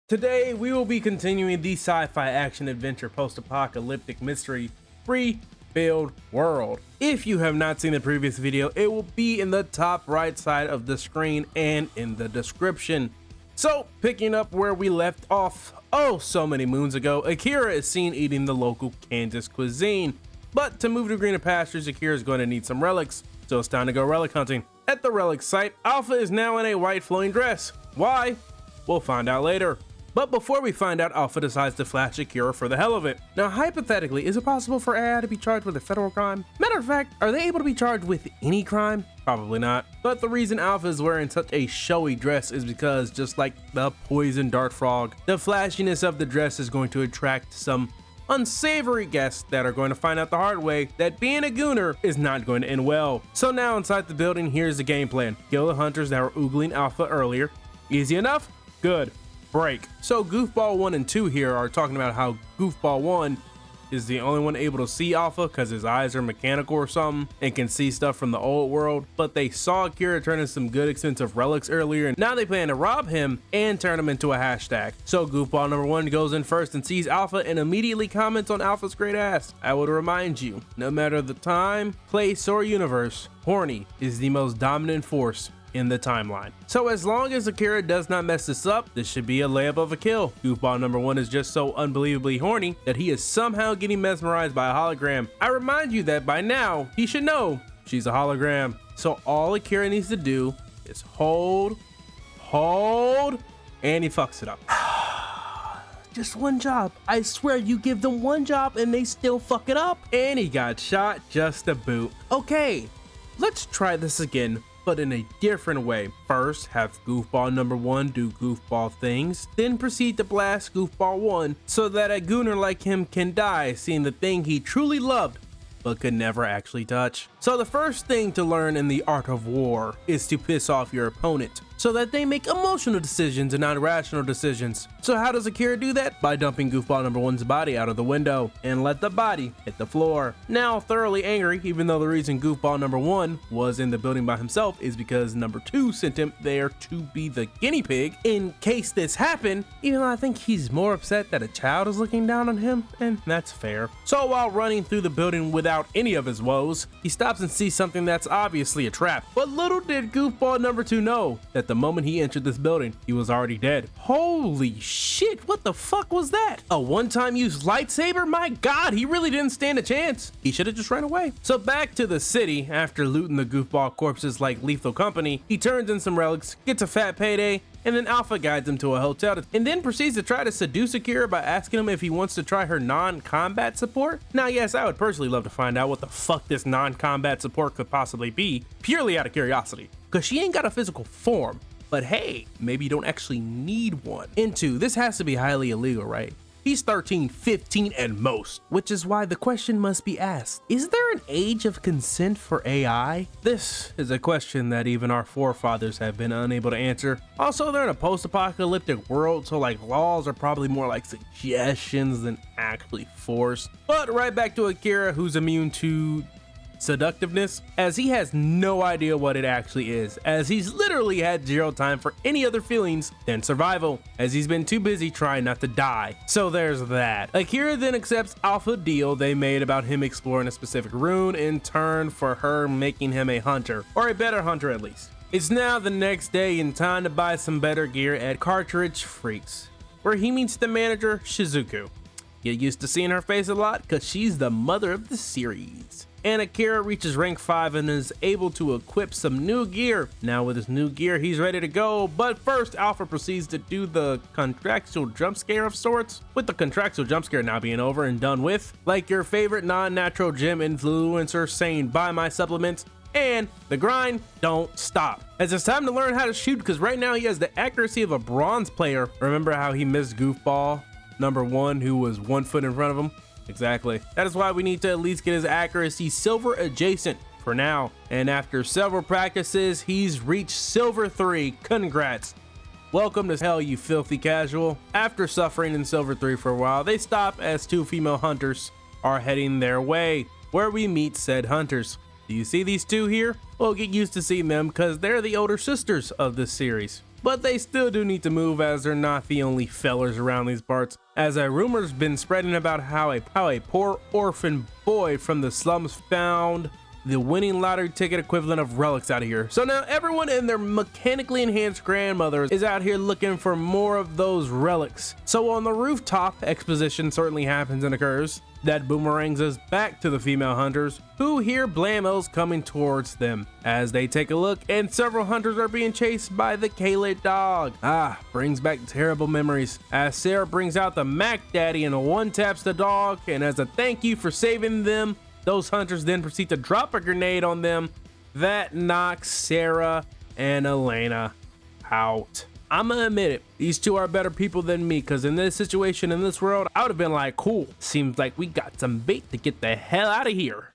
Today, we will be continuing the sci-fi action-adventure post-apocalyptic mystery free build world. If you have not seen the previous video, it will be in the top right side of the screen and in the description. So, picking up where we left off, so many moons ago, Akira is seen eating the local Kansas cuisine. But to move to greener pastures, Akira is going to need some relics, so it's time to go relic hunting. At the relic site, Alpha is now in a white flowing dress. Why? We'll find out later. But before we find out, Alpha decides to flash Akira for the hell of it. Now, hypothetically, is it possible for AI to be charged with a federal crime? Matter of fact, are they able to be charged with any crime? Probably not. But the reason Alpha is wearing such a showy dress is because, just like the poison dart frog, the flashiness of the dress is going to attract some unsavory guests that are going to find out the hard way that being a gooner is not going to end well. So now inside the building, here's the game plan. Kill the hunters that were oogling Alpha earlier. Easy enough? Good. Break. So Goofball 1 and 2 here are talking about how Goofball 1 is the only one able to see Alpha because his eyes are mechanical or something and can see stuff from the old world, but they saw Akira turn in some good expensive relics earlier and now they plan to rob him and turn him into a hashtag. So Goofball number 1 goes in first and sees Alpha and immediately comments on Alpha's great ass. I would remind you, no matter the time, place, or universe, horny is the most dominant force in the timeline. So as long as Akira does not mess this up, this should be a layup of a kill. Goofball number 1 is just so unbelievably horny that he is somehow getting mesmerized by a hologram. I remind you that by now, he should know she's a hologram. So all Akira needs to do is hold, and he fucks it up. Just one job. I swear you give them one job and they still fuck it up. And he got shot just a boot. Okay, let's try this again, but in a different way. First, have Goofball number 1 do goofball things, then proceed to blast Goofball 1 so that a gooner like him can die seeing the thing he truly loved but could never actually touch. So the first thing to learn in the art of war is to piss off your opponent so that they make emotional decisions and not rational decisions. So how does Akira do that? By dumping Goofball number 1's body out of the window and let the body hit the floor. Now thoroughly angry, even though the reason Goofball number 1 was in the building by himself is because number 2 sent him there to be the guinea pig in case this happened, even though I think he's more upset that a child is looking down on him, and that's fair. So while running through the building without any of his woes, he stops and sees something that's obviously a trap. But little did Goofball number 2 know that the moment he entered this building, he was already dead. Holy shit, what the fuck was that? A one-time use lightsaber? My god, he really didn't stand a chance. He should have just ran away. So back to the city, after looting the goofball corpses like Lethal Company, he turns in some relics, gets a fat payday, and then Alpha guides him to a hotel and then proceeds to try to seduce Akira by asking him if he wants to try her non-combat support. Now yes, I would personally love to find out what the fuck this non-combat support could possibly be, purely out of curiosity, because she ain't got a physical form. But hey, maybe you don't actually need one. And 2, this has to be highly illegal, right? He's 13, 15 at most, which is why the question must be asked. Is there an age of consent for AI? This is a question that even our forefathers have been unable to answer. Also, they're in a post-apocalyptic world, so like laws are probably more like suggestions than actually forced. But right back to Akira, who's immune to seductiveness, as he has no idea what it actually is, as he's literally had zero time for any other feelings than survival, as he's been too busy trying not to die. So there's that. Akira then accepts Alpha deal they made about him exploring a specific rune in turn for her making him a hunter, or a better hunter at least. It's now the next day and time to buy some better gear at Cartridge Freaks, where he meets the manager, Shizuku. Get used to seeing her face a lot because she's the mother of the series. And Akira reaches rank 5 and is able to equip some new gear. Now with his new gear, he's ready to go, but first Alpha proceeds to do the contractual jump scare of sorts, with the contractual jump scare now being over and done with, like your favorite non-natural gym influencer saying buy my supplements, and the grind don't stop. As it's time to learn how to shoot, because right now he has the accuracy of a bronze player. Remember how he missed Goofball number 1 who was 1 foot in front of him? Exactly. That is why we need to at least get his accuracy silver adjacent for now. And after several practices, he's reached silver 3. Congrats. Welcome to hell, you filthy casual. After suffering in silver 3 for a while, they stop as 2 female hunters are heading their way, where we meet said hunters. Do you see these 2 here? Well, get used to seeing them because they're the older sisters of this series. but they still do need to move as they're not the only fellers around these parts, as a rumor's been spreading about how a poor orphan boy from the slums found the winning lottery ticket equivalent of relics out of here. So now everyone and their mechanically enhanced grandmothers is out here looking for more of those relics. So on the rooftop, exposition certainly happens and occurs. That boomerangs us back to the female hunters, who hear blamos coming towards them. As they take a look, and several hunters are being chased by the K-Lit dog. Brings back terrible memories, as Sarah brings out the Mac Daddy and one-taps the dog, and as a thank you for saving them, those hunters then proceed to drop a grenade on them that knocks Sarah and Elena out. I'ma admit it, these two are better people than me, because in this situation, in this world, I would have been like, cool, seems like we got some bait to get the hell out of here.